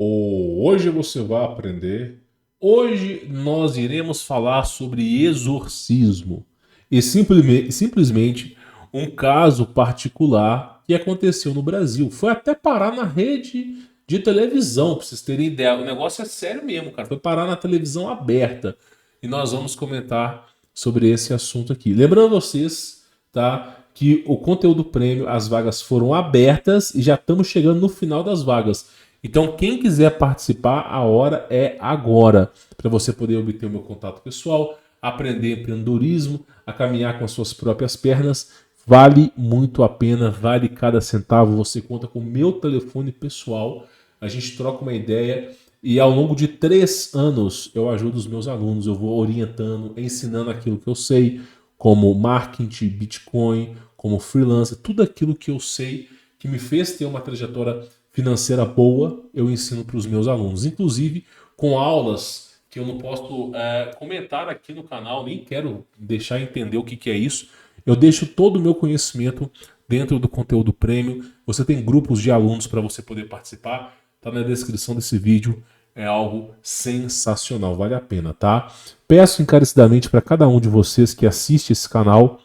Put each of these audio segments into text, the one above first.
Hoje você vai aprender. Hoje nós iremos falar sobre exorcismo e simplesmente um caso particular que aconteceu no Brasil. Foi até parar na rede de televisão, para vocês terem ideia. O negócio é sério mesmo, cara. Foi parar na televisão aberta. E nós vamos comentar sobre esse assunto aqui. Lembrando vocês, tá, que o conteúdo prêmio, as vagas foram abertas e já estamos chegando no final das vagas. Então, quem quiser participar, a hora é agora, para você poder obter o meu contato pessoal, aprender empreendedorismo, a caminhar com as suas próprias pernas. Vale muito a pena, vale cada centavo. Você conta com o meu telefone pessoal, a gente troca uma ideia e ao longo de 3 anos eu ajudo os meus alunos, eu vou orientando, ensinando aquilo que eu sei, como marketing, Bitcoin, como freelancer, tudo aquilo que eu sei que me fez ter uma trajetória financeira boa, eu ensino para os meus alunos. Inclusive com aulas que eu não posso comentar aqui no canal, nem quero deixar entender o que é isso. Eu deixo todo o meu conhecimento dentro do conteúdo premium. Você tem grupos de alunos para você poder participar. Tá na descrição desse vídeo. É algo sensacional, vale a pena, tá? Peço encarecidamente para cada um de vocês que assiste esse canal,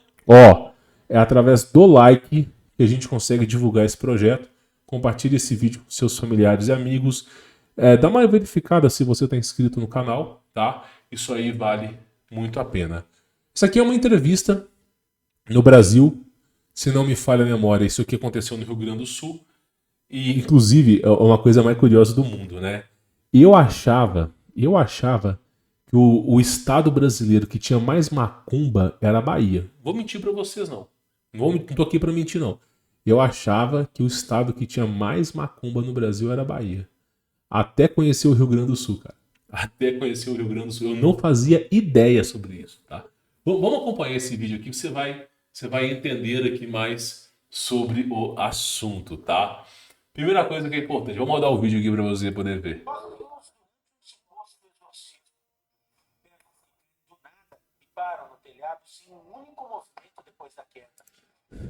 é através do like que a gente consegue divulgar esse projeto. Compartilhe esse vídeo com seus familiares e amigos. Dá uma verificada se você está inscrito no canal, tá? Isso aí vale muito a pena. Isso aqui é uma entrevista no Brasil, se não me falha a memória. Isso aqui aconteceu no Rio Grande do Sul. E, inclusive, é uma coisa mais curiosa do mundo, né? Eu achava que o estado brasileiro que tinha mais macumba era a Bahia. Vou mentir pra vocês, não. Não tô aqui pra mentir, não. Eu achava que o estado que tinha mais macumba no Brasil era a Bahia. Até conhecer o Rio Grande do Sul, cara. Até conhecer o Rio Grande do Sul. Eu não fazia ideia sobre isso, tá? Vamos acompanhar esse vídeo aqui, você vai entender aqui mais sobre o assunto, tá? Primeira coisa que é importante, vou mandar o vídeo aqui para você poder ver.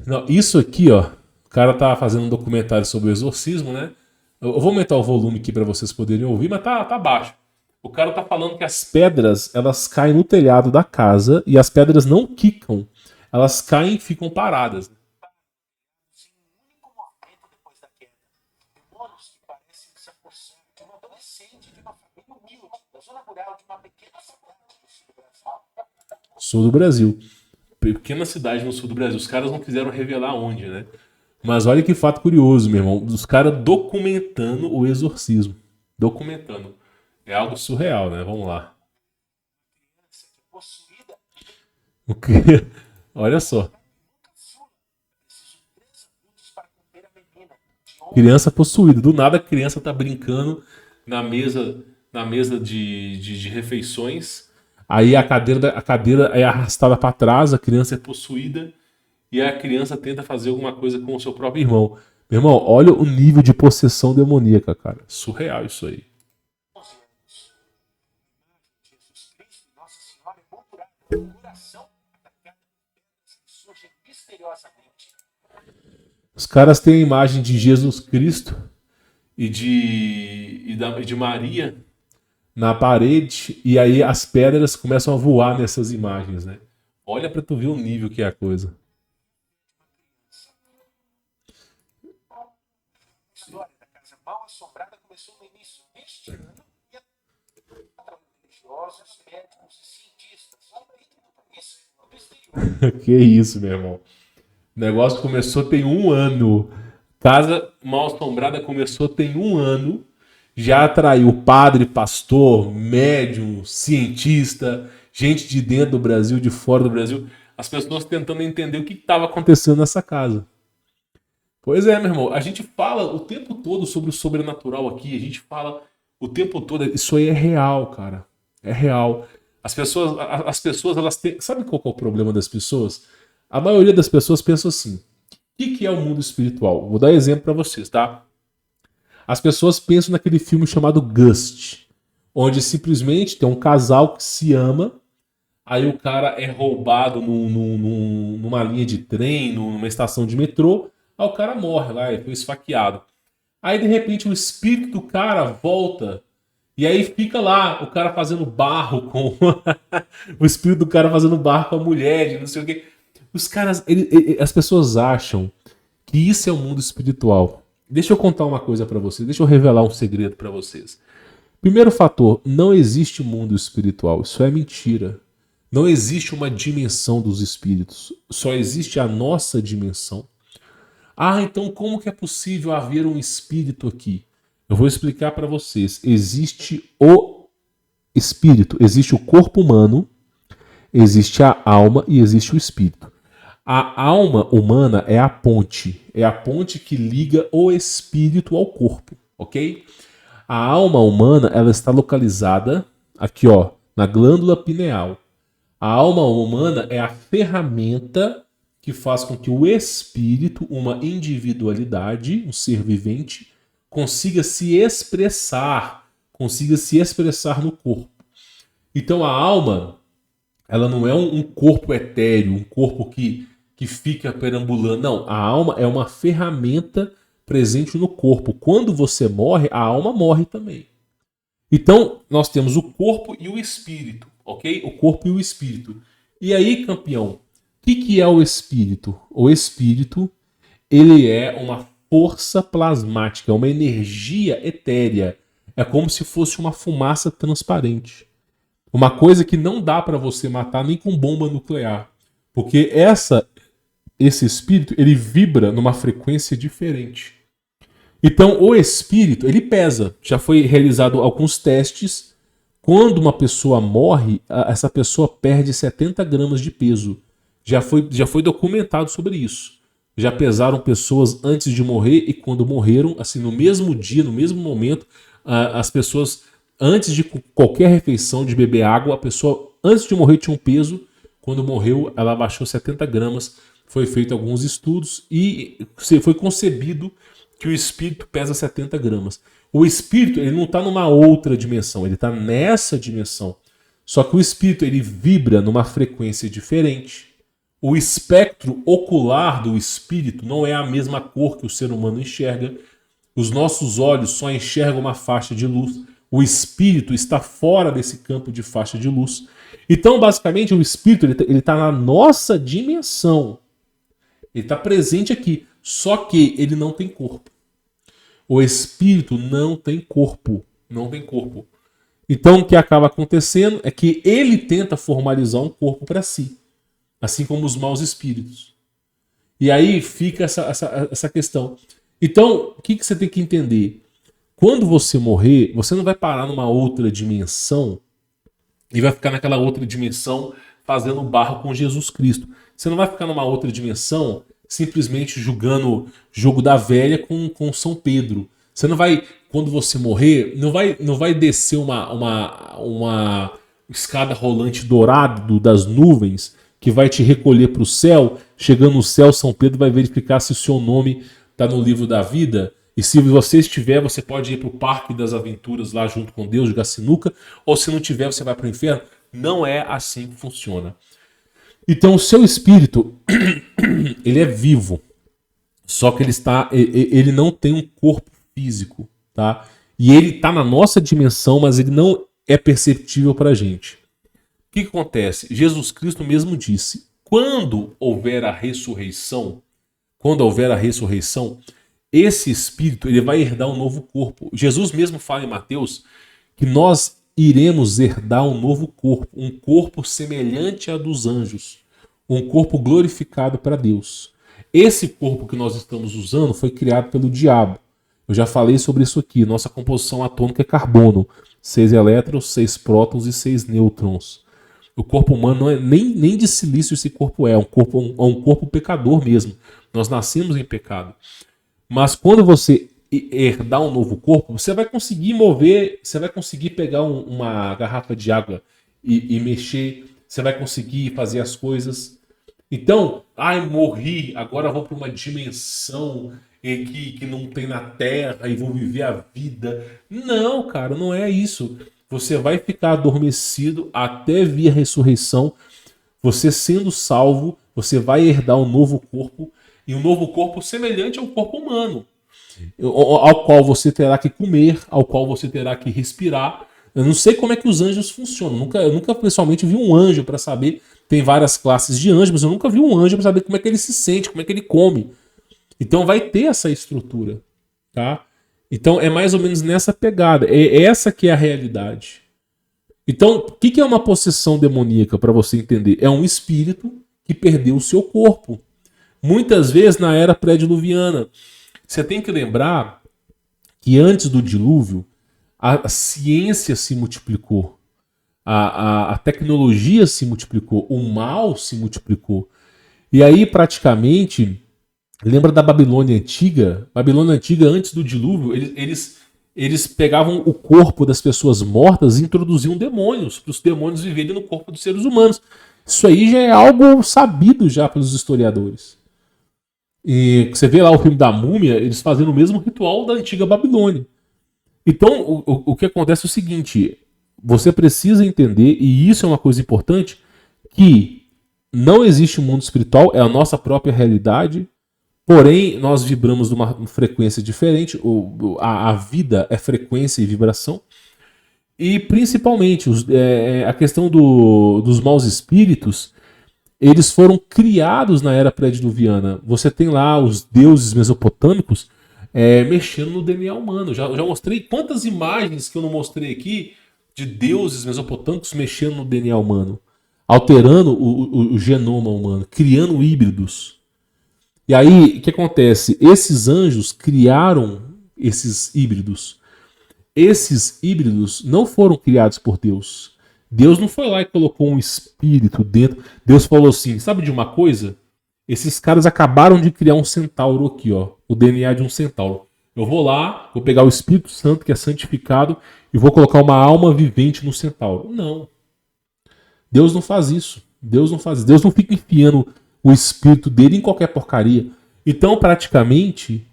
Não, isso aqui, ó, o cara tá fazendo um documentário sobre o exorcismo, né? Eu vou aumentar o volume aqui para vocês poderem ouvir, mas tá baixo. O cara tá falando que as pedras, elas caem no telhado da casa e as pedras não quicam. Elas caem e ficam paradas. Sul do Brasil. Pequena cidade no sul do Brasil. Os caras não quiseram revelar onde, né? Mas olha que fato curioso, meu irmão. Os caras documentando o exorcismo. Documentando. É algo surreal, né? Vamos lá. O que? Olha só. Criança possuída. Do nada a criança tá brincando na mesa de refeições. Aí a cadeira é arrastada para trás, a criança é possuída e a criança tenta fazer alguma coisa com o seu próprio irmão. Meu irmão, olha o nível de possessão demoníaca, cara. Surreal isso aí. Os caras têm a imagem de Jesus Cristo e de Maria na parede e aí as pedras começam a voar nessas imagens, né? Olha pra tu ver o nível que é a coisa. Que isso, meu irmão. O negócio começou tem 1 ano. Casa Mal Assombrada começou tem 1 ano. Já atraiu padre, pastor, médium, cientista, gente de dentro do Brasil, de fora do Brasil. As pessoas tentando entender o que estava acontecendo nessa casa. Pois é, meu irmão. A gente fala o tempo todo sobre o sobrenatural aqui. A gente fala o tempo todo. Isso aí é real, cara. É real. As pessoas elas têm. Sabe qual que é o problema das pessoas? A maioria das pessoas pensa assim: o que é o mundo espiritual? Vou dar exemplo para vocês, tá? As pessoas pensam naquele filme chamado Ghost, onde simplesmente tem um casal que se ama, aí o cara é roubado numa linha de trem, numa estação de metrô, aí o cara morre lá, ele foi esfaqueado. Aí de repente o espírito do cara volta e aí fica lá o cara fazendo barro com o espírito do cara fazendo barro com a mulher, de não sei o quê. Os caras, as pessoas acham que isso é o mundo espiritual. Deixa eu contar uma coisa pra vocês, deixa eu revelar um segredo pra vocês. Primeiro fator, não existe mundo espiritual, isso é mentira. Não existe uma dimensão dos espíritos, só existe a nossa dimensão. Ah, então como que é possível haver um espírito aqui? Eu vou explicar para vocês. Existe o espírito, existe o corpo humano, existe a alma e existe o espírito. A alma humana é a ponte que liga o espírito ao corpo, ok? A alma humana, ela está localizada aqui, ó, na glândula pineal. A alma humana é a ferramenta que faz com que o espírito, uma individualidade, um ser vivente, consiga se expressar no corpo. Então a alma, ela não é um corpo etéreo, um corpo que fica perambulando. Não, a alma é uma ferramenta presente no corpo. Quando você morre, a alma morre também. Então, nós temos o corpo e o espírito, ok? O corpo e o espírito. E aí, campeão, o que é o espírito? O espírito, ele é uma força plasmática, uma energia etérea. É como se fosse uma fumaça transparente. Uma coisa que não dá para você matar nem com bomba nuclear. Porque esse espírito, ele vibra numa frequência diferente. Então, o espírito, ele pesa. Já foi realizado alguns testes. Quando uma pessoa morre, essa pessoa perde 70 gramas de peso. Já foi documentado sobre isso. Já pesaram pessoas antes de morrer e quando morreram, assim, no mesmo dia, no mesmo momento, as pessoas, antes de qualquer refeição, de beber água, a pessoa, antes de morrer, tinha um peso. Quando morreu, ela abaixou 70 gramas. Foi feito alguns estudos e foi concebido que o espírito pesa 70 gramas. O espírito, ele não está numa outra dimensão, ele está nessa dimensão. Só que o espírito, ele vibra numa frequência diferente. O espectro ocular do espírito não é a mesma cor que o ser humano enxerga. Os nossos olhos só enxergam uma faixa de luz. O espírito está fora desse campo de faixa de luz. Então, basicamente, o espírito ele está na nossa dimensão. Ele está presente aqui. Só que ele não tem corpo. O espírito não tem corpo. Não tem corpo. Então, o que acaba acontecendo é que ele tenta formalizar um corpo para si. Assim como os maus espíritos. E aí fica essa questão. Então, o que você tem que entender? Quando você morrer, você não vai parar numa outra dimensão e vai ficar naquela outra dimensão fazendo barro com Jesus Cristo. Você não vai ficar numa outra dimensão simplesmente jogando jogo da velha com São Pedro. Você não vai, quando você morrer, não vai descer uma escada rolante dourada das nuvens que vai te recolher para o céu. Chegando no céu, São Pedro vai verificar se o seu nome está no livro da vida. E se você estiver, você pode ir para o Parque das Aventuras lá junto com Deus, jogar sinuca. Ou se não tiver, você vai para o inferno. Não é assim que funciona. Então o seu espírito, ele é vivo. Só que ele não tem um corpo físico, tá? E ele está na nossa dimensão, mas ele não é perceptível para a gente. O que acontece? Jesus Cristo mesmo disse, quando houver a ressurreição, esse espírito ele vai herdar um novo corpo. Jesus mesmo fala em Mateus que nós iremos herdar um novo corpo, um corpo semelhante ao dos anjos, um corpo glorificado para Deus. Esse corpo que nós estamos usando foi criado pelo diabo. Eu já falei sobre isso aqui. Nossa composição atômica é carbono. 6 elétrons, 6 prótons e 6 nêutrons. O corpo humano não é nem de silício esse corpo é. Um corpo pecador mesmo. Nós nascemos em pecado. Mas quando você herdar um novo corpo, você vai conseguir mover, você vai conseguir pegar uma garrafa de água e mexer, você vai conseguir fazer as coisas. Então, morri, agora vou para uma dimensão que não tem na Terra e vou viver a vida. Não, cara, não é isso. Você vai ficar adormecido até vir a ressurreição. Você sendo salvo, você vai herdar um novo corpo, e um novo corpo semelhante ao corpo humano. ao qual você terá que comer, ao qual você terá que respirar. Eu não sei como é que os anjos funcionam. Eu nunca pessoalmente vi um anjo para saber. Tem várias classes de anjos, mas eu nunca vi um anjo para saber como é que ele se sente, como é que ele come. Então vai ter essa estrutura, tá? Então é mais ou menos nessa pegada. É essa que é a realidade. Então, o que é uma possessão demoníaca, para você entender? É um espírito que perdeu o seu corpo. Muitas vezes na era pré-diluviana. Você tem que lembrar que antes do dilúvio, a ciência se multiplicou, a tecnologia se multiplicou, o mal se multiplicou. E aí, praticamente, lembra da Babilônia Antiga? Babilônia Antiga, antes do dilúvio, eles pegavam o corpo das pessoas mortas e introduziam demônios, para os demônios viverem no corpo dos seres humanos. Isso aí já é algo sabido já pelos historiadores. E você vê lá o filme da Múmia, eles fazendo o mesmo ritual da antiga Babilônia. Então, o que acontece é o seguinte, você precisa entender, e isso é uma coisa importante, que não existe um mundo espiritual, é a nossa própria realidade, porém, nós vibramos numa frequência diferente, a vida é frequência e vibração, e principalmente a questão dos maus espíritos, eles foram criados na era pré-diluviana. Você tem lá os deuses mesopotâmicos mexendo no DNA humano. Já mostrei quantas imagens que eu não mostrei aqui de deuses mesopotâmicos mexendo no DNA humano, alterando o genoma humano, criando híbridos. E aí, o que acontece? Esses anjos criaram esses híbridos. Esses híbridos não foram criados por Deus. Deus não foi lá e colocou um espírito dentro. Deus falou assim, sabe de uma coisa? Esses caras acabaram de criar um centauro aqui, ó, o DNA de um centauro. Eu vou lá, vou pegar o Espírito Santo, que é santificado, e vou colocar uma alma vivente no centauro. Não. Deus não faz isso. Deus não faz isso. Deus não fica enfiando o espírito dele em qualquer porcaria. Então, praticamente,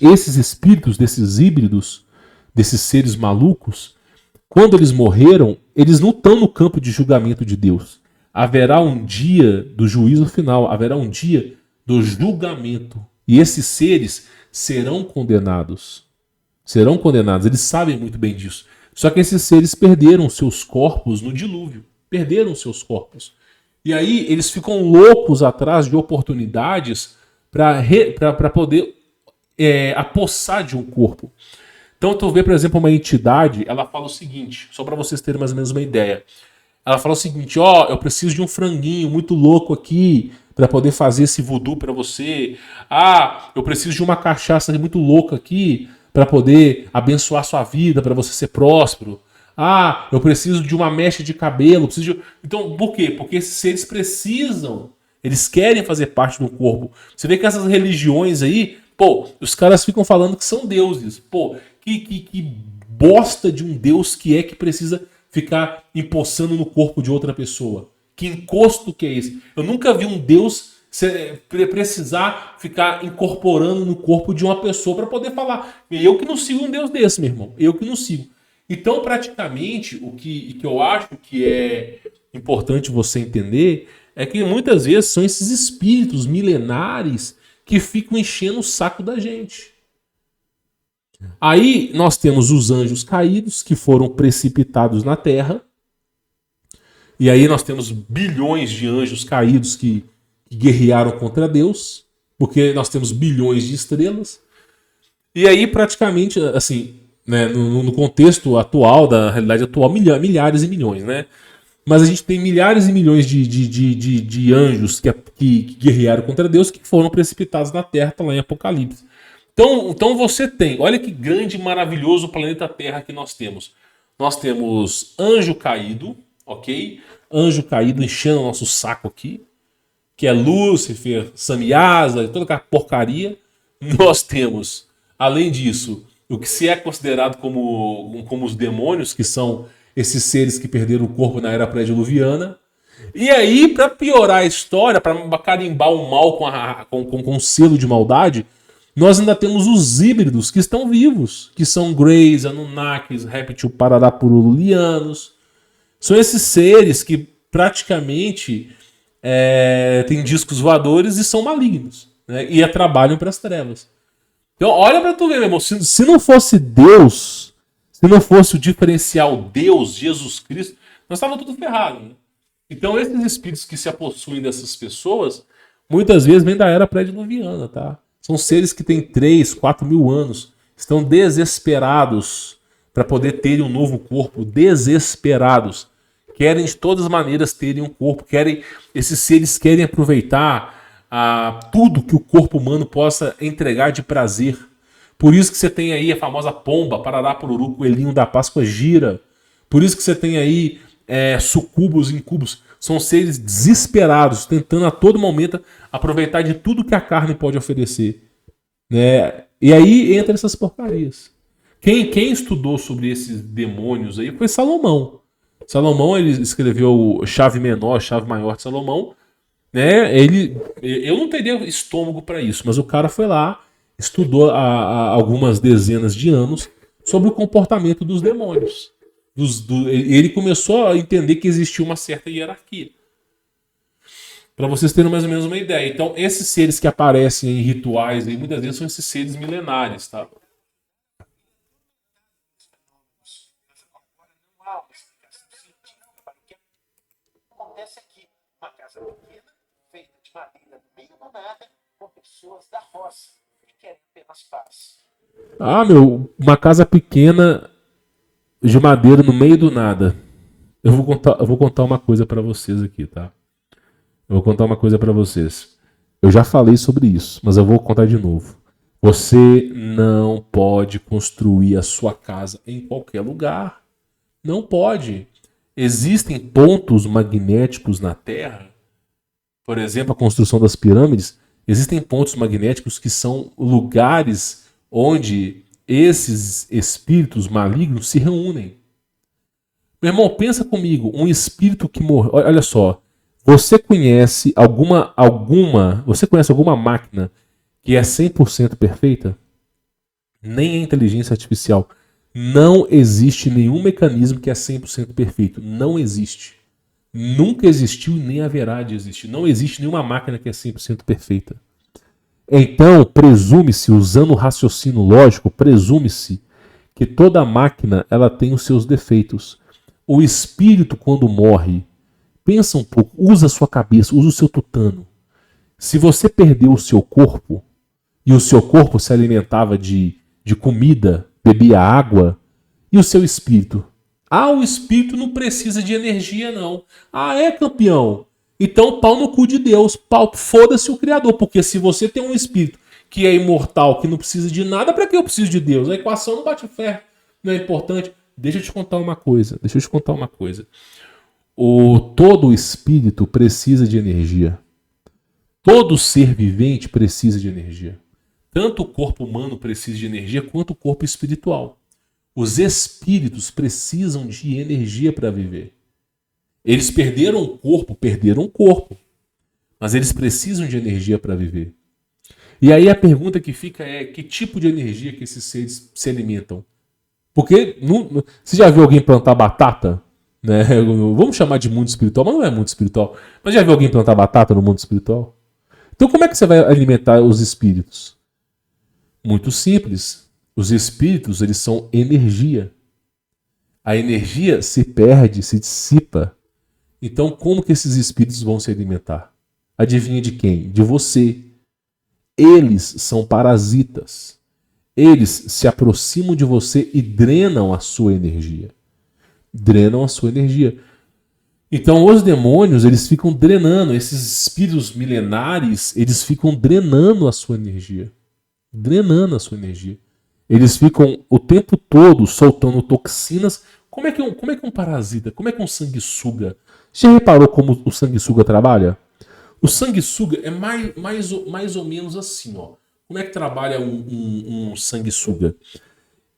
esses espíritos desses híbridos, desses seres malucos, quando eles morreram, eles não estão no campo de julgamento de Deus. Haverá um dia do juízo final, haverá um dia do julgamento. E esses seres serão condenados. Serão condenados, eles sabem muito bem disso. Só que esses seres perderam seus corpos no dilúvio. Perderam seus corpos. E aí eles ficam loucos atrás de oportunidades para poder apossar de um corpo. Então tu vê, por exemplo, uma entidade, ela fala o seguinte, só para vocês terem mais ou menos uma ideia. Ela fala o seguinte, ó, eu preciso de um franguinho muito louco aqui para poder fazer esse voodoo para você. Ah, eu preciso de uma cachaça muito louca aqui para poder abençoar sua vida, para você ser próspero. Ah, eu preciso de uma mecha de cabelo. Então, por quê? Porque esses seres precisam, eles querem fazer parte do corpo. Você vê que essas religiões aí, pô, os caras ficam falando que são deuses. Pô, que bosta de um deus que precisa ficar empossando no corpo de outra pessoa. Que encosto que é esse? Eu nunca vi um deus precisar ficar incorporando no corpo de uma pessoa para poder falar. Eu que não sigo um deus desse, meu irmão. Eu que não sigo. Então, praticamente, o que eu acho que é importante você entender é que muitas vezes são esses espíritos milenares que ficam enchendo o saco da gente. Aí nós temos os anjos caídos que foram precipitados na Terra. E aí nós temos bilhões de anjos caídos que guerrearam contra Deus, porque nós temos bilhões de estrelas. E aí praticamente, assim, né, no contexto atual, da realidade atual, milhares e milhões, né? Mas a gente tem milhares e milhões de anjos que guerrearam contra Deus, que foram precipitados na Terra, tá lá em Apocalipse. Então você tem, olha que grande e maravilhoso planeta Terra que nós temos. Nós temos anjo caído, ok? Anjo caído enchendo o nosso saco aqui, que é Lúcifer, Samiasa, toda aquela porcaria. Nós temos, além disso, o que se é considerado como os demônios, que são esses seres que perderam o corpo na era pré-diluviana. E aí, para piorar a história, para carimbar o mal com um selo de maldade, nós ainda temos os híbridos que estão vivos, que são Greys, Anunnakis, Réptil Pararapurulianos. São esses seres que praticamente têm discos voadores e são malignos, né? E trabalham para as trevas. Então, olha pra tu ver, meu irmão. Se não fosse Deus, se não fosse o diferencial Deus, Jesus Cristo, nós estávamos tudo ferrado, né? Então, esses espíritos que se apossuem dessas pessoas, muitas vezes vêm da era pré-diluviana, tá? São seres que têm 3, 4 mil anos, estão desesperados para poder terem um novo corpo, desesperados. Querem de todas as maneiras terem um corpo, esses seres querem aproveitar tudo que o corpo humano possa entregar de prazer. Por isso que você tem aí a famosa pomba, parará, pururu, coelhinho da Páscoa gira. Por isso que você tem aí sucubos, incubos. São seres desesperados, tentando a todo momento aproveitar de tudo que a carne pode oferecer. Né? E aí entra essas porcarias. Quem estudou sobre esses demônios aí foi Salomão. Salomão, ele escreveu Chave Menor, Chave Maior de Salomão. Né? Eu não teria estômago para isso, mas o cara foi lá, estudou há algumas dezenas de anos sobre o comportamento dos demônios. Ele começou a entender que existia uma certa hierarquia. Para vocês terem mais ou menos uma ideia. Então, esses seres que aparecem em rituais, aí, muitas vezes são esses seres milenares, tá? Acontece aqui, uma casa pequena, feita de madeira no meio do nada, com pessoas da roça que querem apenas paz. Ah, meu, uma casa pequena de madeira no meio do nada. Eu vou contar uma coisa para vocês aqui, tá? Eu vou contar uma coisa para vocês. Eu já falei sobre isso, mas eu vou contar de novo. Você não pode construir a sua casa em qualquer lugar. Não pode. Existem pontos magnéticos na Terra. Por exemplo, a construção das pirâmides. Existem pontos magnéticos que são lugares onde esses espíritos malignos se reúnem. Meu irmão, pensa comigo. Um espírito que morreu... Olha só. Você conhece alguma máquina que é 100% perfeita? Nem a inteligência artificial. Não existe nenhum mecanismo que é 100% perfeito. Não existe. Nunca existiu e nem haverá de existir. Não existe nenhuma máquina que é 100% perfeita. Então, presume-se, usando o raciocínio lógico, presume-se que toda máquina ela tem os seus defeitos. O espírito, quando morre, pensa um pouco, usa a sua cabeça, usa o seu tutano. Se você perdeu o seu corpo, e o seu corpo se alimentava de comida, bebia água, e o seu espírito? Ah, o espírito não precisa de energia, não. Ah, é, campeão? Então, pau no cu de Deus. Foda-se o Criador. Porque se você tem um espírito que é imortal, que não precisa de nada, para que eu preciso de Deus? A equação não bate ferro. Não é importante. Deixa eu te contar uma coisa. Todo espírito precisa de energia. Todo ser vivente precisa de energia. Tanto o corpo humano precisa de energia, quanto o corpo espiritual. Os espíritos precisam de energia para viver. Eles perderam o corpo, mas eles precisam de energia para viver. E aí a pergunta que fica é: que tipo de energia que esses seres se alimentam? Porque você já viu alguém plantar batata? Né? Vamos chamar de mundo espiritual, mas não é mundo espiritual. Mas já viu alguém plantar batata no mundo espiritual? Então como é que você vai alimentar os espíritos? Muito simples. Os espíritos, eles são energia. A energia se perde, se dissipa. Então como que esses espíritos vão se alimentar? Adivinha de quem? De você. Eles são parasitas. Eles se aproximam de você e drenam a sua energia. Então os demônios, eles ficam drenando, esses espíritos milenares, eles ficam drenando a sua energia. Eles ficam o tempo todo soltando toxinas. Como é que um parasita, como é que um sanguessuga? Já reparou como o sanguessuga trabalha? O sanguessuga é mais ou menos assim, ó. Como é que trabalha um sanguessuga?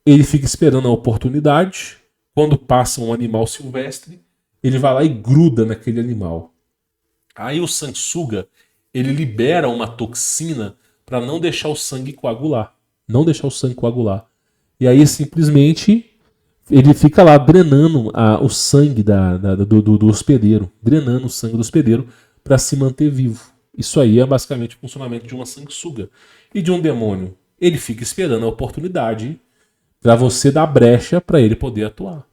Ele fica esperando a oportunidade. Quando passa um animal silvestre, ele vai lá e gruda naquele animal. Aí o sanguessuga, ele libera uma toxina para não deixar o sangue coagular. E aí simplesmente ele fica lá drenando o sangue do hospedeiro. Drenando o sangue do hospedeiro para se manter vivo. Isso aí é basicamente o funcionamento de uma sanguessuga. E de um demônio? Ele fica esperando a oportunidade para você dar brecha para ele poder atuar.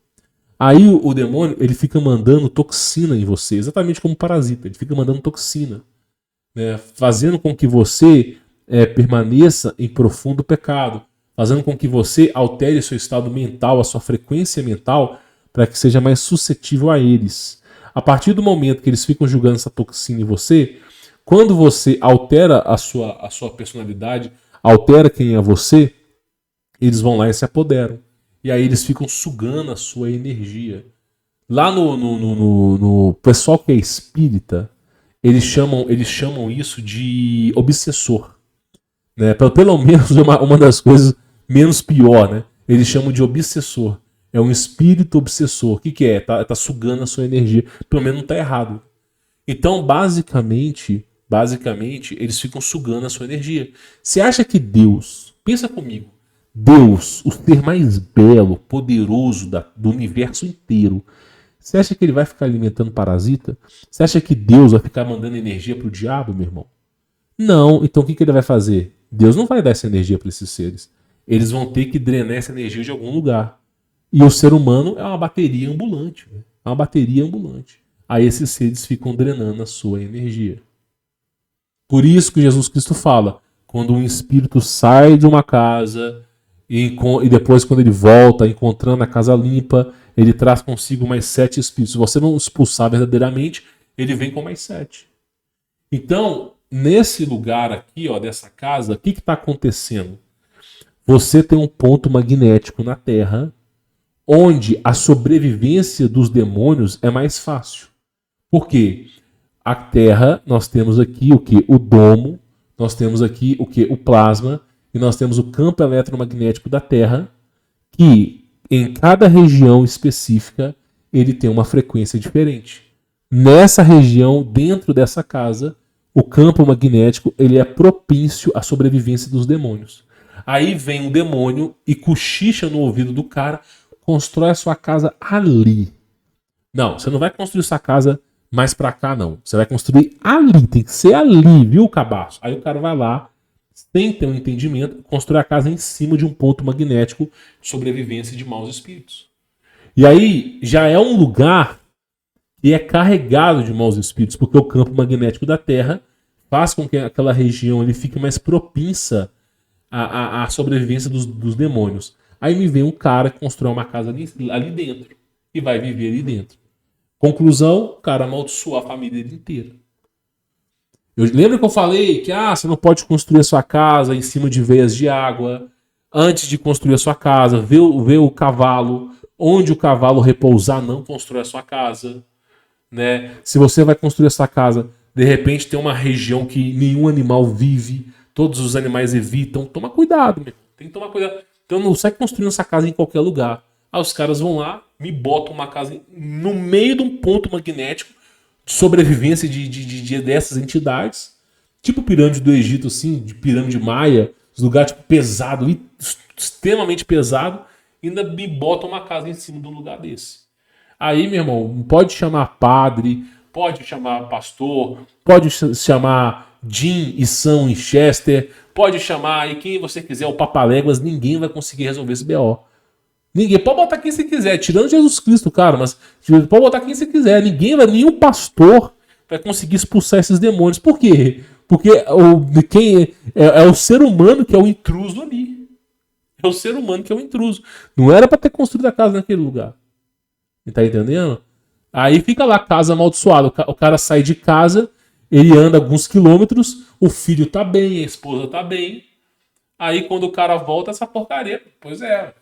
Aí o demônio ele fica mandando toxina em você, exatamente como um parasita. Ele fica mandando toxina, né, fazendo com que você permaneça em profundo pecado, fazendo com que você altere seu estado mental, a sua frequência mental, para que seja mais suscetível a eles. A partir do momento que eles ficam jogando essa toxina em você, quando você altera a sua personalidade, altera quem é você, eles vão lá e se apoderam. E aí eles ficam sugando a sua energia. Lá no pessoal que é espírita, eles chamam isso de obsessor. Né? Pelo menos uma das coisas menos pior, né? Eles chamam de obsessor. É um espírito obsessor. O que é? Tá sugando a sua energia. Pelo menos não tá errado. Então, basicamente, eles ficam sugando a sua energia. Você acha que Deus, pensa comigo, Deus, o ser mais belo, poderoso do universo inteiro, você acha que ele vai ficar alimentando parasita? Você acha que Deus vai ficar mandando energia pro diabo, meu irmão? Não. Então o que ele vai fazer? Deus não vai dar essa energia para esses seres. Eles vão ter que drenar essa energia de algum lugar. E o ser humano é uma bateria ambulante. Né? É uma bateria ambulante. Aí esses seres ficam drenando a sua energia. Por isso que Jesus Cristo fala, quando um espírito sai de uma casa e depois quando ele volta, encontrando a casa limpa, ele traz consigo mais 7 espíritos. Se você não expulsar verdadeiramente, ele vem com mais 7. Então, nesse lugar aqui, ó, dessa casa, o que está acontecendo? Você tem um ponto magnético na Terra, onde a sobrevivência dos demônios é mais fácil. Por quê? A Terra, nós temos aqui o que? O domo, nós temos aqui o que? O plasma, e nós temos o campo eletromagnético da Terra, que em cada região específica ele tem uma frequência diferente. Nessa região, dentro dessa casa, o campo magnético ele é propício à sobrevivência dos demônios. Aí vem um demônio e cochicha no ouvido do cara, constrói a sua casa ali. Não, você não vai construir sua casa mais pra cá, não. Você vai construir ali, tem que ser ali, viu, cabaço? Aí o cara vai lá, sem ter um entendimento, constrói a casa em cima de um ponto magnético de sobrevivência de maus espíritos. E aí já é um lugar que é carregado de maus espíritos, porque o campo magnético da Terra faz com que aquela região ele fique mais propensa à sobrevivência dos demônios. Aí me vem um cara que constrói uma casa ali dentro e vai viver ali dentro. Conclusão, o cara amaldiçoou a família inteira. Lembra que eu falei que você não pode construir a sua casa em cima de veias de água. Antes de construir a sua casa, vê o cavalo. Onde o cavalo repousar, não constrói a sua casa. Né? Se você vai construir a sua casa, de repente tem uma região que nenhum animal vive, todos os animais evitam. Toma cuidado, meu. Tem que tomar cuidado. Então não sai construindo essa casa em qualquer lugar. Aí os caras vão lá, me botam uma casa no meio de um ponto magnético de sobrevivência dessas entidades. Tipo pirâmide do Egito, assim, de pirâmide maia, os lugares tipo, pesado, extremamente pesado, e ainda me botam uma casa em cima de um lugar desse. Aí, meu irmão, pode chamar padre, pode chamar pastor, pode chamar Jim e São e Chester, pode chamar aí quem você quiser, o Papaléguas, ninguém vai conseguir resolver esse BO. Ninguém, pode botar quem você quiser, tirando Jesus Cristo, cara, mas pode botar quem você quiser. Nenhum pastor vai conseguir expulsar esses demônios. Por quê? Porque é o ser humano que é o intruso ali. É o ser humano que é o intruso. Não era para ter construído a casa naquele lugar. Tá entendendo? Aí fica lá, casa amaldiçoada. O cara sai de casa, ele anda alguns quilômetros, o filho tá bem, a esposa tá bem. Aí quando o cara volta, essa porcaria. Pois é.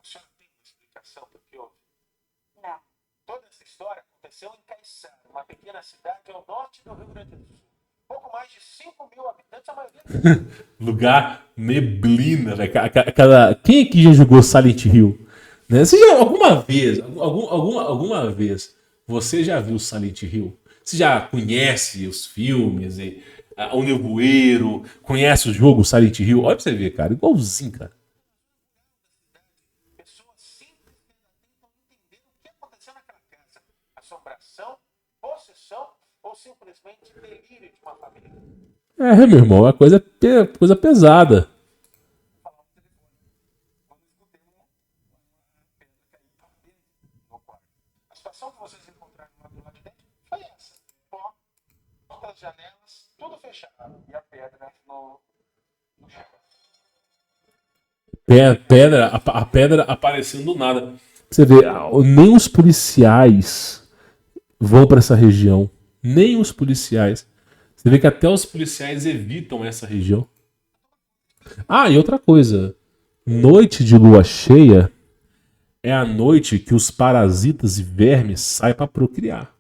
A senhora tem uma explicação do que houve? Não. Toda essa história aconteceu em Caiçara, uma pequena cidade ao norte do Rio Grande do Sul. Pouco mais de 5.000 habitantes, a maioria Lugar neblina, velho. Quem aqui já jogou Silent Hill? Né? Você já, alguma vez, você já viu Silent Hill? Você já conhece os filmes, o Nevoeiro, conhece o jogo Silent Hill? Olha pra você ver, cara, igualzinho, cara. pessoas simples que ainda tentam entender o que aconteceu naquela casa. Assombração, possessão ou simplesmente delírio de uma família. É, meu irmão, é coisa pesada. A situação que vocês encontraram lá do lado de dentro foi essa. Portas, janelas, tudo fechado. E a pedra no chão. A pedra aparecendo do nada. Você vê, nem os policiais vão para essa região. Nem os policiais. Você vê que até os policiais evitam essa região. Ah, e outra coisa. Noite de lua cheia é a noite que os parasitas e vermes saem para procriar.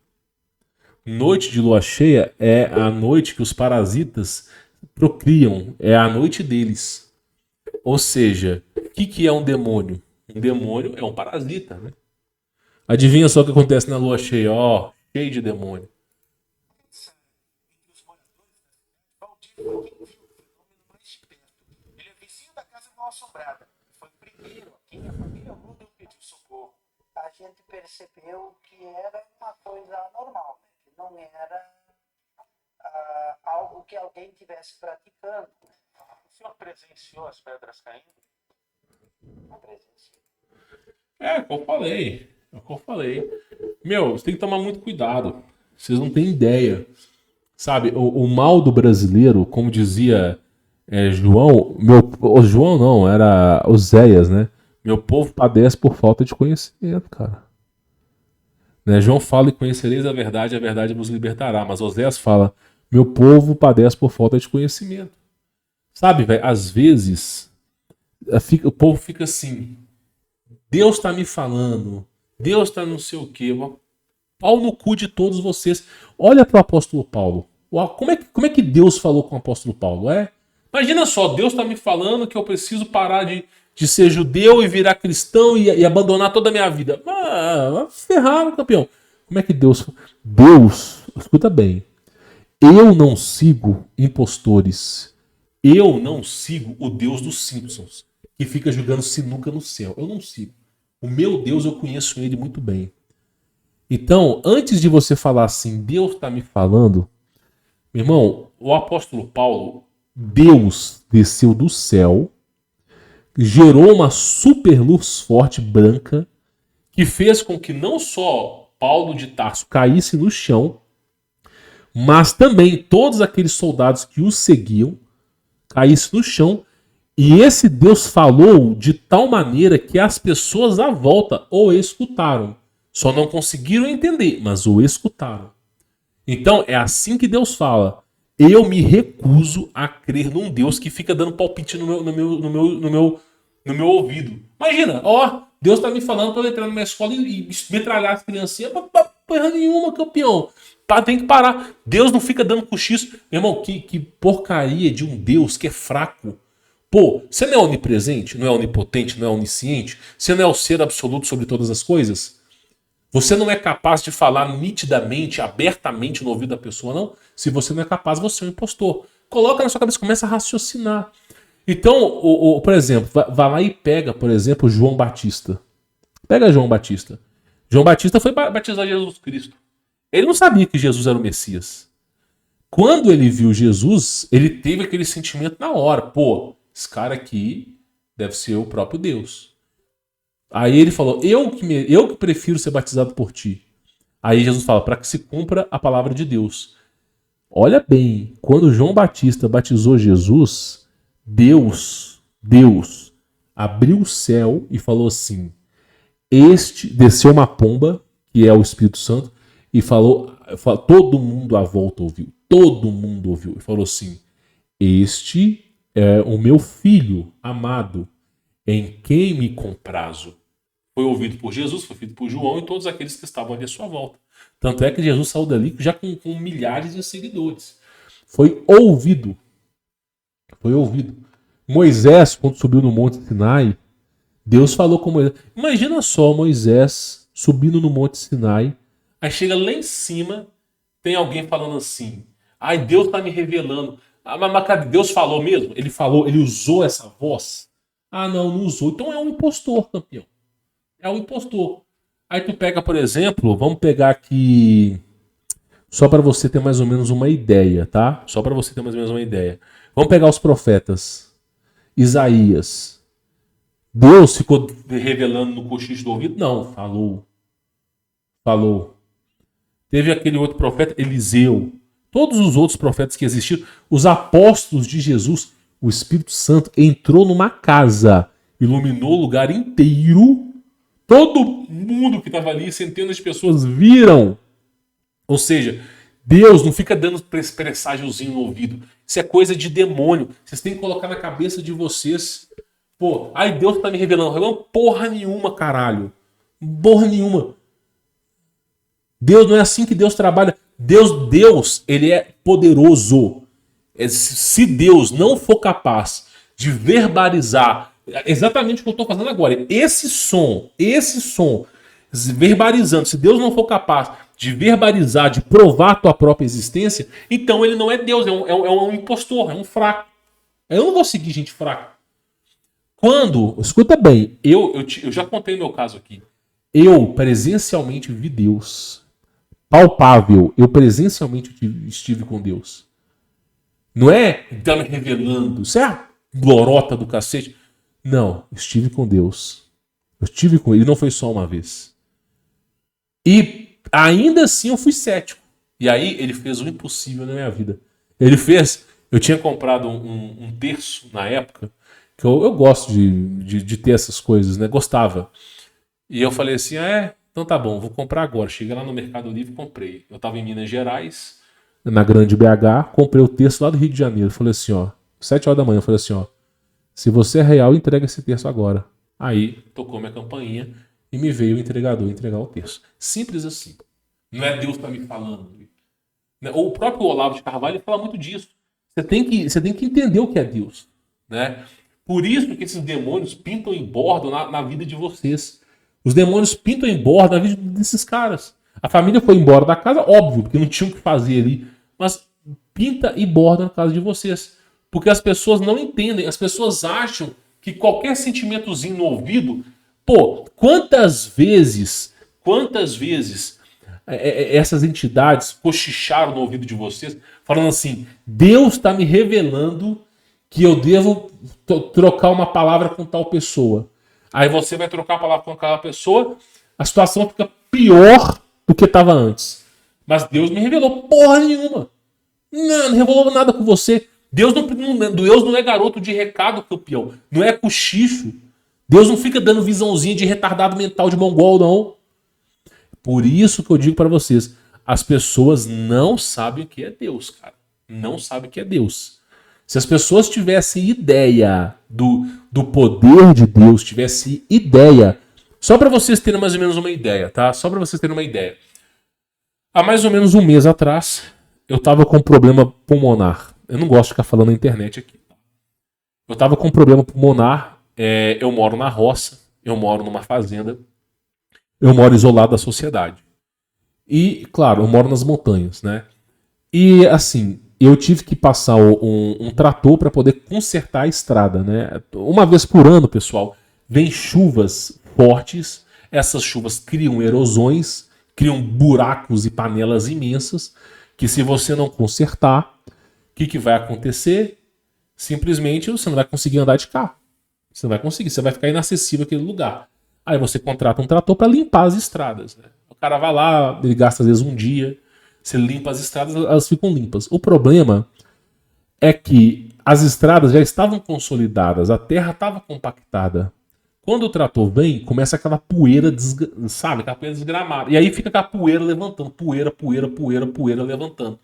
Noite de lua cheia é a noite que os parasitas procriam. É a noite deles. Ou seja, o que é um demônio? Um demônio é um parasita, né? Adivinha só o que acontece na lua cheia? Ó, cheio de demônio. Ele é vizinho da casa mal assombrada. Foi o primeiro a quem a família Rudel pediu socorro. A gente percebeu que era uma coisa anormal, né? Que não era algo que alguém estivesse praticando. O senhor presenciou as pedras caindo? Não presenciou. É o que eu falei. É o que eu falei. Meu, você tem que tomar muito cuidado. Vocês não têm ideia. Sabe, o mal do brasileiro, como dizia João, João não, era Oséias, né? Meu povo padece por falta de conhecimento, cara. Né? João fala e conhecereis a verdade vos libertará. Mas Oséias fala, meu povo padece por falta de conhecimento. Sabe, velho, às vezes o povo fica assim, Deus tá me falando, Deus tá não sei o quê, pau no cu de todos vocês. Olha pro apóstolo Paulo. Como é que Deus falou com o apóstolo Paulo? Imagina só, Deus tá me falando que eu preciso parar de ser judeu e virar cristão e abandonar toda a minha vida. Ferraram, campeão. Como é que Deus... Deus, escuta bem, eu não sigo impostores. Eu não sigo o Deus dos Simpsons, que fica jogando sinuca no céu. Eu não sigo. O meu Deus, eu conheço ele muito bem. Então, antes de você falar assim, Deus está me falando, meu irmão, o apóstolo Paulo, Deus desceu do céu, gerou uma super luz forte branca, que fez com que não só Paulo de Tarso caísse no chão, mas também todos aqueles soldados que o seguiam caíssem no chão. E esse Deus falou de tal maneira que as pessoas à volta o escutaram. Só não conseguiram entender, mas o escutaram. Então é assim que Deus fala. Eu me recuso a crer num Deus que fica dando palpite no meu ouvido. Imagina, Deus tá me falando para eu entrar numa escola e metralhar as criancinhas. Porra nenhuma, campeão. Tem que parar. Deus não fica dando cochicho. Meu irmão, que porcaria de um Deus que é fraco. Pô, você não é onipresente, não é onipotente, não é onisciente? Você não é o ser absoluto sobre todas as coisas? Você não é capaz de falar nitidamente, abertamente no ouvido da pessoa, não? Se você não é capaz, você é um impostor. Coloca na sua cabeça, começa a raciocinar. Então, por exemplo, vai lá e pega, por exemplo, João Batista. Pega João Batista. João Batista foi batizar Jesus Cristo. Ele não sabia que Jesus era o Messias. Quando ele viu Jesus, ele teve aquele sentimento na hora. Pô, esse cara aqui deve ser o próprio Deus. Aí ele falou, eu que prefiro ser batizado por ti. Aí Jesus fala, para que se cumpra a palavra de Deus. Olha bem, quando João Batista batizou Jesus, Deus abriu o céu e falou assim, desceu uma pomba, que é o Espírito Santo, e falou, todo mundo à volta ouviu, e falou assim, este é o meu filho amado, em quem me comprazo. Foi ouvido por Jesus, foi ouvido por João e todos aqueles que estavam ali à sua volta. Tanto é que Jesus saiu dali já com milhares de seguidores. Foi ouvido. Moisés, quando subiu no Monte Sinai, Deus falou com Moisés. Imagina só Moisés subindo no Monte Sinai, aí chega lá em cima, tem alguém falando assim, Deus está me revelando. Mas cadê? Deus falou mesmo? Ele falou, ele usou essa voz? Não usou. Então é um impostor, campeão. É um impostor. Aí tu pega, por exemplo, vamos pegar aqui Só para você ter mais ou menos uma ideia, tá? Só para você ter mais ou menos uma ideia. Vamos pegar os profetas. Isaías. Deus ficou revelando no cochicho do ouvido? Não, falou. Teve aquele outro profeta, Eliseu. Todos os outros profetas que existiram, os apóstolos de Jesus, o Espírito Santo entrou numa casa, iluminou o lugar inteiro. Todo mundo que estava ali, centenas de pessoas viram. Ou seja, Deus não fica dando presságiozinho no ouvido. Isso é coisa de demônio. Vocês têm que colocar na cabeça de vocês. Pô, ai, Deus tá me revelando. Não, porra nenhuma, caralho. Porra nenhuma. Deus não é assim que Deus trabalha. Deus, ele é poderoso. Se Deus não for capaz de verbalizar exatamente o que eu estou fazendo agora, esse som, verbalizando, se Deus não for capaz de verbalizar, de provar a tua própria existência, então ele não é Deus, é um impostor, é um fraco. Eu não vou seguir gente fraca. Escuta bem, eu já contei meu caso aqui. Eu presencialmente vi Deus. Palpável, eu presencialmente estive com Deus. Não é Deus me revelando, isso é a glorota do cacete. Não, estive com Deus. Eu estive com ele, não foi só uma vez. E ainda assim eu fui cético. E aí ele fez o impossível na minha vida. Eu tinha comprado um terço na época, que eu gosto de ter essas coisas, né? Gostava. E eu falei assim, então tá bom, vou comprar agora. Cheguei lá no Mercado Livre e comprei. Eu tava em Minas Gerais, na Grande BH, comprei o terço lá do Rio de Janeiro. Falei assim, 7 horas da manhã, eu falei assim, se você é real, entrega esse terço agora. Aí tocou minha campainha e me veio o entregador entregar o terço. Simples assim. Não é Deus que tá me falando. O próprio Olavo de Carvalho fala muito disso. Você tem que entender o que é Deus, né? Por isso que esses demônios pintam e bordam na vida de vocês. Os demônios pintam e bordam na vida desses caras. A família foi embora da casa, óbvio, porque não tinha o que fazer ali. Mas pinta e borda na casa de vocês. Porque as pessoas não entendem. As pessoas acham que qualquer sentimentozinho no ouvido... Pô, quantas vezes essas entidades cochicharam no ouvido de vocês, falando assim, Deus está me revelando que eu devo trocar uma palavra com tal pessoa. Aí você vai trocar a palavra com aquela pessoa, a situação fica pior do que estava antes. Mas Deus me revelou porra nenhuma. Não revelou nada com você. Deus não é garoto de recado, campeão. Não é cochicho. Deus não fica dando visãozinha de retardado mental de mongol, não. Por isso que eu digo para vocês, as pessoas não sabem o que é Deus, cara. Não sabem o que é Deus. Se as pessoas tivessem ideia do poder de Deus, tivessem ideia, só para vocês terem mais ou menos uma ideia, tá? Só para vocês terem uma ideia. Há mais ou menos um mês atrás, eu tava com um problema pulmonar. Eu não gosto de ficar falando na internet aqui. Eu tava com um problema pulmonar, eu moro na roça, eu moro numa fazenda, eu moro isolado da sociedade. E, claro, eu moro nas montanhas, né? E, assim, eu tive que passar um trator para poder consertar a estrada, né? Uma vez por ano, pessoal, vem chuvas fortes, essas chuvas criam erosões, criam buracos e panelas imensas, que se você não consertar, o que vai acontecer? Simplesmente você não vai conseguir andar de carro. Você não vai conseguir, você vai ficar inacessível aquele lugar. Aí você contrata um trator para limpar as estradas, né? O cara vai lá, ele gasta às vezes um dia, você limpa as estradas, elas ficam limpas. O problema é que as estradas já estavam consolidadas, a terra estava compactada. Quando o trator vem, começa aquela poeira, sabe? Aquela poeira desgramada. E aí fica aquela poeira levantando, poeira levantando.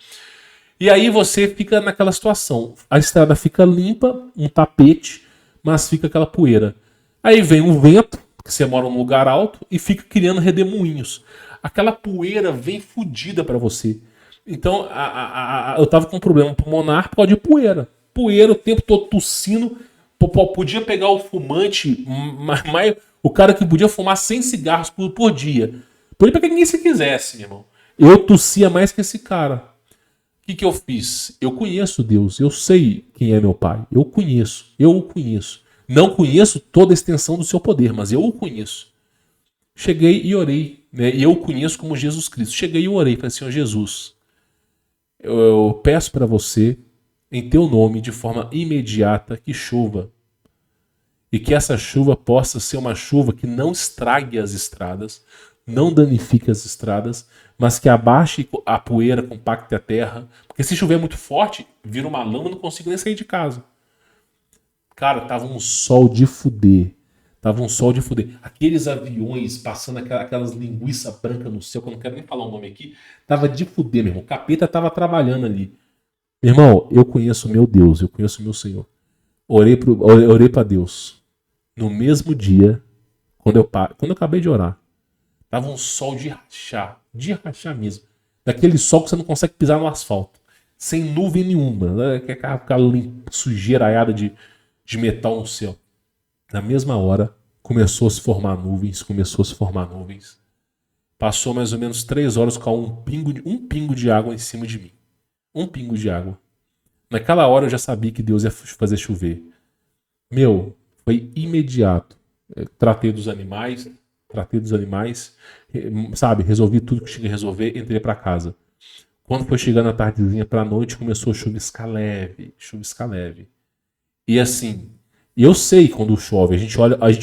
E aí você fica naquela situação. A estrada fica limpa, um tapete, mas fica aquela poeira. Aí vem um vento, que você mora num lugar alto, e fica criando redemoinhos. Aquela poeira vem fodida para você. Então, eu tava com um problema pulmonar por causa de poeira. Poeira o tempo todo tossindo. Podia pegar o fumante, mas o cara que podia fumar 100 cigarros por dia. Podia pegar quem se quisesse, meu irmão. Eu tossia mais que esse cara. O que eu fiz? Eu conheço Deus. Eu sei quem é meu pai. Eu o conheço. Não conheço toda a extensão do seu poder, mas eu o conheço. Cheguei e orei, né? E eu o conheço como Jesus Cristo. Cheguei e orei para o Senhor Jesus. Eu peço para você, em teu nome, de forma imediata, que chova. E que essa chuva possa ser uma chuva que não estrague as estradas, não danifique as estradas, mas que abaixe a poeira, compacte a terra. Porque se chover muito forte, vira uma lama, eu não consigo nem sair de casa. Cara, tava um sol de fuder. Tava um sol de fuder. Aqueles aviões passando aquelas linguiças brancas no céu, que eu não quero nem falar o nome aqui, tava de fuder, meu irmão. O capeta tava trabalhando ali. Meu irmão, eu conheço meu Deus, eu conheço meu Senhor. Orei pra Deus. No mesmo dia, quando eu acabei de orar, tava um sol de rachar mesmo. Daquele sol que você não consegue pisar no asfalto. Sem nuvem nenhuma. Né? Aquela sujeiraiada de metal no céu. Na mesma hora, começou a se formar nuvens, Passou mais ou menos 3 horas com um pingo de água em cima de mim. Um pingo de água. Naquela hora eu já sabia que Deus ia fazer chover. Meu, foi imediato. Tratei dos animais, sabe, resolvi tudo que tinha que resolver, entrei para casa. Quando foi chegando a tardezinha pra noite, começou a chuviscar leve, chuviscar leve. E assim, eu sei quando chove, a gente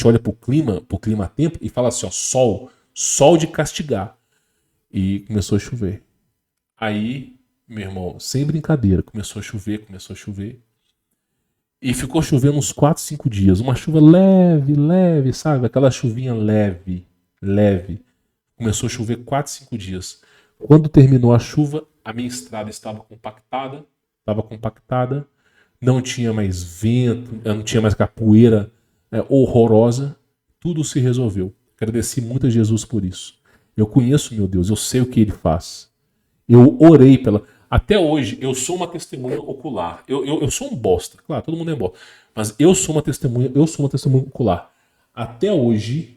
olha pro clima tempo e fala assim, ó, sol de castigar. E começou a chover. Aí, meu irmão, sem brincadeira, começou a chover. E ficou chovendo uns 4, 5 dias. Uma chuva leve, leve, sabe? Aquela chuvinha leve, leve. Começou a chover 4, 5 dias. Quando terminou a chuva, a minha estrada estava compactada, não tinha mais vento, não tinha mais capoeira horrorosa, tudo se resolveu. Agradeci muito a Jesus por isso. Eu conheço meu Deus, eu sei o que ele faz. Eu orei pela. Até hoje, eu sou uma testemunha ocular. Eu sou um bosta, claro, todo mundo é bosta. Mas eu sou uma testemunha ocular. Até hoje,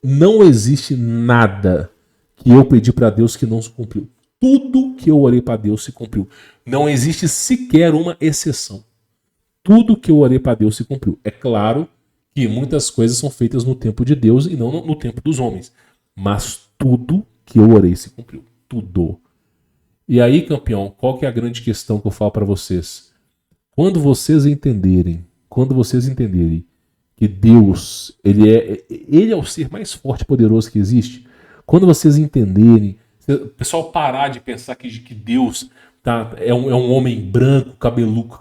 não existe nada que eu pedi para Deus que não se cumpriu. Tudo que eu orei para Deus se cumpriu. Não existe sequer uma exceção. Tudo que eu orei para Deus se cumpriu. É claro que muitas coisas são feitas no tempo de Deus e não no tempo dos homens. Mas tudo que eu orei se cumpriu. Tudo. E aí, campeão, qual que é a grande questão que eu falo para vocês? Quando vocês entenderem que Deus, ele é o ser mais forte e poderoso que existe, quando vocês entenderem, o pessoal parar de pensar que Deus é um homem branco,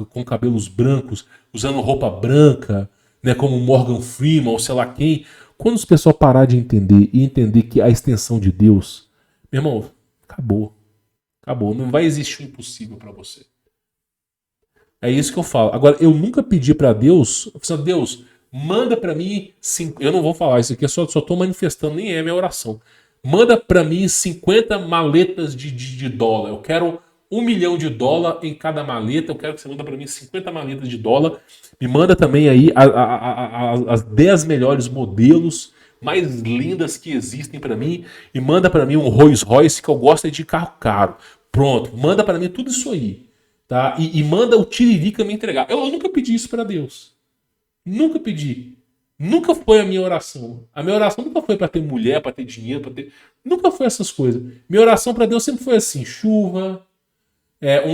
com cabelos brancos, usando roupa branca, né, como Morgan Freeman ou sei lá quem, quando o pessoal parar de entender e entender que a extensão de Deus, meu irmão, acabou. Acabou. Não vai existir um impossível para você. É isso que eu falo. Agora, eu nunca pedi para Deus, eu falei, Deus, manda para mim. Eu não vou falar isso aqui, eu só estou manifestando, nem é minha oração. Manda para mim 50 maletas de dólar. Eu quero $1 milhão em cada maleta. Eu quero que você manda para mim 50 maletas de dólar. Me manda também aí as 10 melhores modelos mais lindas que existem para mim. E manda para mim um Rolls Royce, que eu gosto de carro caro. Pronto, manda para mim tudo isso aí. Tá? E manda o Tiririca me entregar. Eu nunca pedi isso para Deus. Nunca pedi. Nunca foi a minha oração. A minha oração nunca foi para ter mulher, para ter dinheiro, para ter. Nunca foi essas coisas. Minha oração para Deus sempre foi assim: chuva,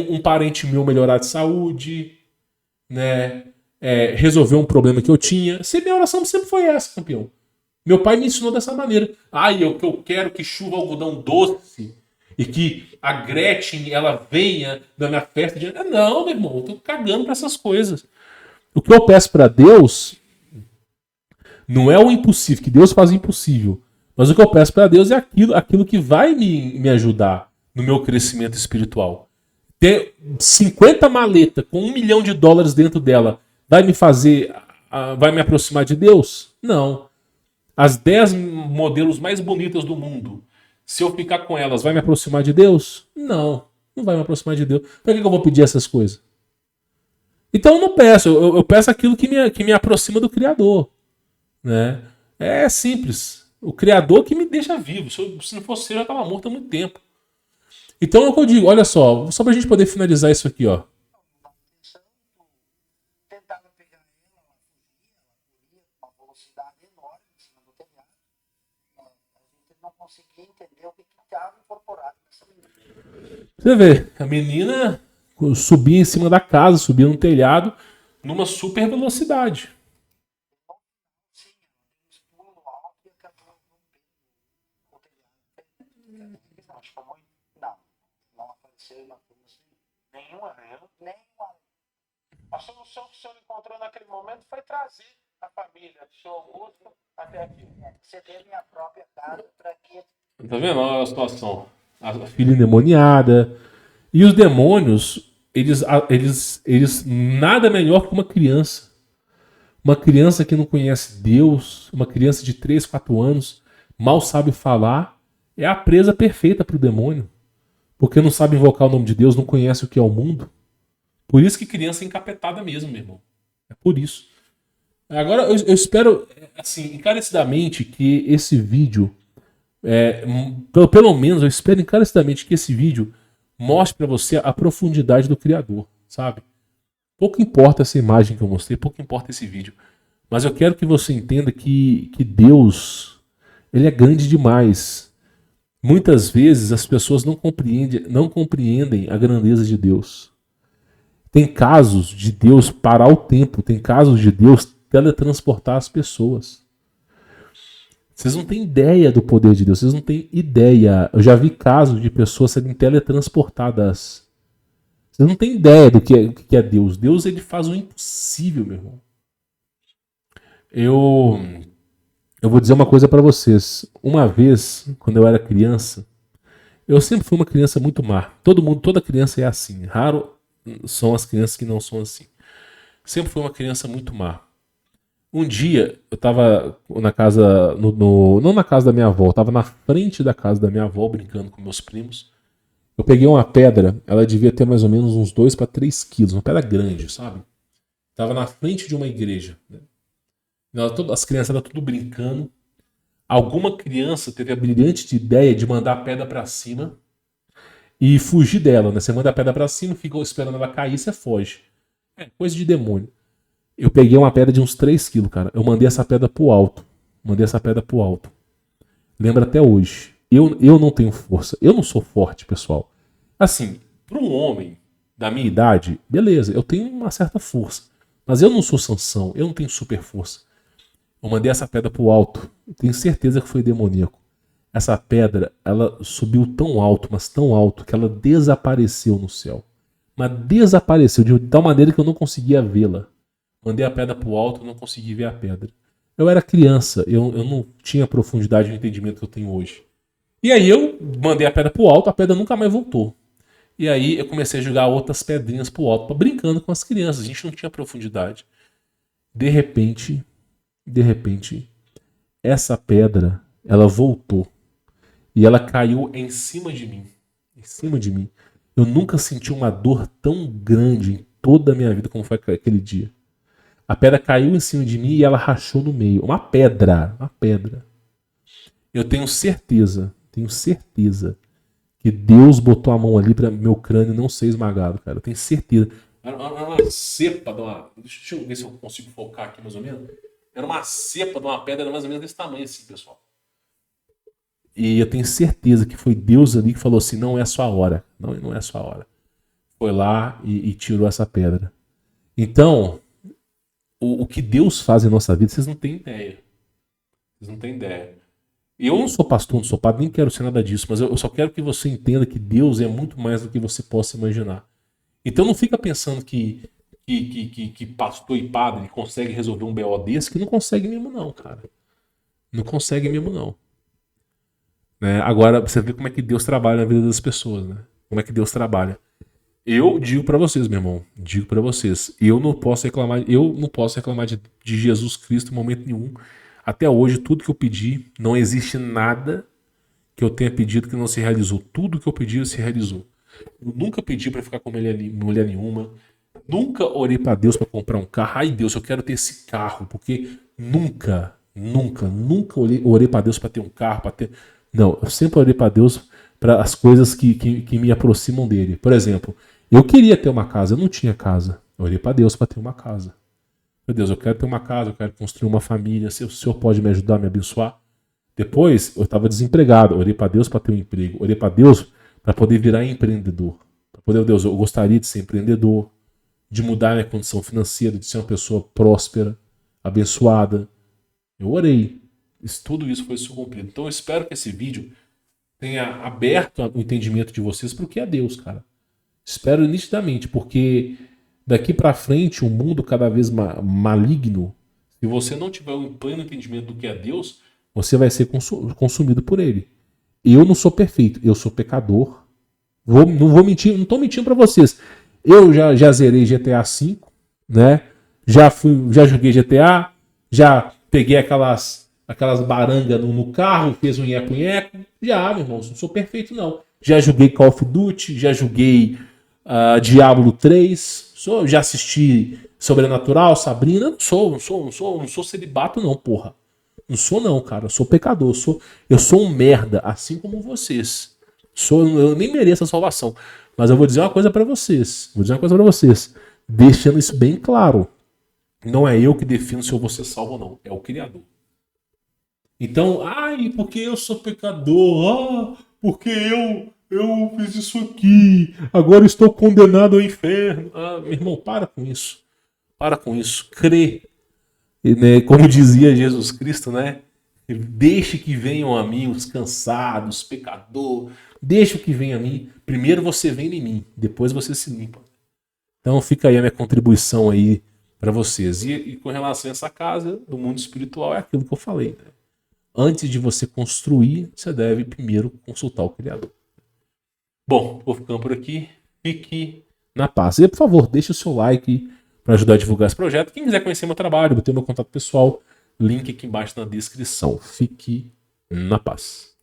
um parente meu melhorar de saúde, né? Resolver um problema que eu tinha. Minha oração sempre foi essa, campeão. Meu pai me ensinou dessa maneira. Eu quero que chuva algodão doce e que a Gretchen ela venha na minha festa. Não, meu irmão, eu tô cagando pra essas coisas. O que eu peço para Deus não é o impossível, que Deus faz o impossível. Mas o que eu peço para Deus é aquilo que vai me ajudar no meu crescimento espiritual. Ter 50 maletas com $1 milhão dentro dela vai me fazer, vai me aproximar de Deus? Não. As 10 modelos mais bonitas do mundo, se eu ficar com elas, vai me aproximar de Deus? Não. Não vai me aproximar de Deus. Para que eu vou pedir essas coisas? Então eu não peço, eu peço aquilo que me aproxima do Criador. Né? É simples. O Criador que me deixa vivo. Se não fosse eu, já estava morto há muito tempo. Então é o que eu digo, olha só pra gente poder finalizar isso aqui, ó. Tentava pegar ela, ela corria com uma velocidade enorme em cima do telhado. A gente não conseguia entender o que estava incorporado nessa menina. Você vê, a menina subia em cima da casa, subia no telhado, numa super velocidade. Sim, um pulo alto e acabou no telhado. Não, acho que foi muito. Não apareceu uma coisa assim. Nenhuma vela. Nenhuma. A solução que o senhor encontrou naquele momento foi trazer a família do senhor Augusto até aqui. Ceder minha própria casa para que Tá vendo a situação? A filha endemoniada. E os demônios, eles nada melhor que uma criança. Uma criança que não conhece Deus, uma criança de 3, 4 anos, mal sabe falar, é a presa perfeita para o demônio. Porque não sabe invocar o nome de Deus, não conhece o que é o mundo. Por isso que criança é encapetada mesmo, meu irmão. É por isso. Agora, eu espero, assim, encarecidamente que esse vídeo, pelo menos eu espero encarecidamente que esse vídeo mostre para você a profundidade do Criador, sabe? Pouco importa essa imagem que eu mostrei, pouco importa esse vídeo. Mas eu quero que você entenda que Deus, ele é grande demais. Muitas vezes as pessoas não compreendem a grandeza de Deus. Tem casos de Deus parar o tempo, tem casos de Deus teletransportar as pessoas. Vocês não têm ideia do poder de Deus, vocês não têm ideia. Eu já vi casos de pessoas serem teletransportadas. Vocês não têm ideia do que é Deus. Deus, ele faz o impossível, meu irmão. Eu vou dizer uma coisa pra vocês. Uma vez, quando eu era criança, eu sempre fui uma criança muito má. Toda criança é assim. Raro são as crianças que não são assim. Sempre fui uma criança muito má. Um dia, eu tava na casa, não na casa da minha avó, eu tava na frente da casa da minha avó, brincando com meus primos. Eu peguei uma pedra, ela devia ter mais ou menos uns 2 para 3 quilos, uma pedra grande, sabe? Tava na frente de uma igreja. Né? As crianças estavam tudo brincando. Alguma criança teve a brilhante ideia de mandar a pedra para cima e fugir dela, né? Você manda a pedra para cima, fica esperando ela cair, você foge. É coisa de demônio. Eu peguei uma pedra de uns 3 quilos, cara. Eu mandei essa pedra pro alto. Lembra até hoje. Eu não tenho força. Eu não sou forte, pessoal. Assim, para um homem da minha idade, beleza, eu tenho uma certa força. Mas eu não sou Sansão, eu não tenho super força. Eu mandei essa pedra pro alto. Eu tenho certeza que foi demoníaco. Essa pedra, ela subiu tão alto, mas tão alto, que ela desapareceu no céu. Mas desapareceu de tal maneira que eu não conseguia vê-la. Mandei a pedra pro alto, não consegui ver a pedra. Eu era criança, eu não tinha a profundidade de entendimento que eu tenho hoje. E aí eu mandei a pedra pro alto, a pedra nunca mais voltou. E aí eu comecei a jogar outras pedrinhas pro alto, brincando com as crianças. A gente não tinha profundidade. De repente, essa pedra, ela voltou. E ela caiu em cima de mim. Em cima de mim. Eu nunca senti uma dor tão grande em toda a minha vida como foi aquele dia. A pedra caiu em cima de mim e ela rachou no meio. Uma pedra. Eu tenho certeza que Deus botou a mão ali para meu crânio não ser esmagado, cara. Eu tenho certeza. Era uma cepa de uma... Deixa eu ver se eu consigo focar aqui mais ou menos. Era uma cepa de uma pedra mais ou menos desse tamanho assim, pessoal. E eu tenho certeza que foi Deus ali que falou assim, não é a sua hora. Não é a sua hora. Foi lá e tirou essa pedra. Então... O que Deus faz em nossa vida, vocês não têm ideia. Eu não sou pastor, não sou padre, nem quero ser nada disso, mas eu só quero que você entenda que Deus é muito mais do que você possa imaginar. Então não fica pensando que pastor e padre consegue resolver um BO desse, que não consegue mesmo não, cara. Não consegue mesmo não. Né? Agora, você vê como é que Deus trabalha na vida das pessoas, né? Como é que Deus trabalha. Eu digo pra vocês, meu irmão, eu não posso reclamar de Jesus Cristo em momento nenhum. Até hoje, tudo que eu pedi, não existe nada que eu tenha pedido que não se realizou. Tudo que eu pedi se realizou. Eu nunca pedi pra ficar com mulher nenhuma. Nunca orei pra Deus pra comprar um carro. Ai, Deus, eu quero ter esse carro, porque nunca orei pra Deus pra ter um carro, pra ter... Não, eu sempre orei pra Deus para as coisas que me aproximam dele. Por exemplo, eu queria ter uma casa, eu não tinha casa. Eu orei para Deus para ter uma casa. Meu Deus, eu quero ter uma casa, eu quero construir uma família. Se o Senhor pode me ajudar, me abençoar. Depois, eu estava desempregado. Orei para Deus para ter um emprego. Orei para Deus para poder virar empreendedor. Para poder, Deus, eu gostaria de ser empreendedor, de mudar minha condição financeira, de ser uma pessoa próspera, abençoada. Eu orei. Tudo isso foi cumprido. Então eu espero que esse vídeo tenha aberto o entendimento de vocês para o que é Deus, cara. Espero nitidamente, porque daqui para frente um mundo cada vez maligno, se você não tiver um pleno entendimento do que é Deus, você vai ser consumido por ele. Eu não sou perfeito, eu sou pecador. Não vou mentir, não estou mentindo para vocês. Eu já zerei GTA V, né? Já joguei GTA, já peguei aquelas barangas no carro, fez um nheco-nheco. Já, meu irmão, não sou perfeito, não. Já joguei Call of Duty, já joguei Diablo 3, já assisti Sobrenatural, Sabrina. Não sou celibato, não, porra. Não sou, não, cara. Eu sou pecador. Eu sou um merda, assim como vocês. Eu nem mereço a salvação. Mas eu vou dizer uma coisa pra vocês. Deixando isso bem claro. Não é eu que defino se eu vou ser salvo ou não. É o Criador. Então, porque eu sou pecador, porque eu fiz isso aqui, agora estou condenado ao inferno. Meu irmão, para com isso. Para com isso. Crê. E, né, como dizia Jesus Cristo, né? Deixe que venham a mim os cansados, pecador. Deixe que venha a mim. Primeiro você vem em mim, depois você se limpa. Então fica aí a minha contribuição aí para vocês. E com relação a essa casa do mundo espiritual, é aquilo que eu falei, né? Antes de você construir, você deve primeiro consultar o Criador. Bom, vou ficando por aqui. Fique na paz. E, por favor, deixe o seu like para ajudar a divulgar esse projeto. Quem quiser conhecer meu trabalho, vou ter meu contato pessoal, link aqui embaixo na descrição. Fique na paz.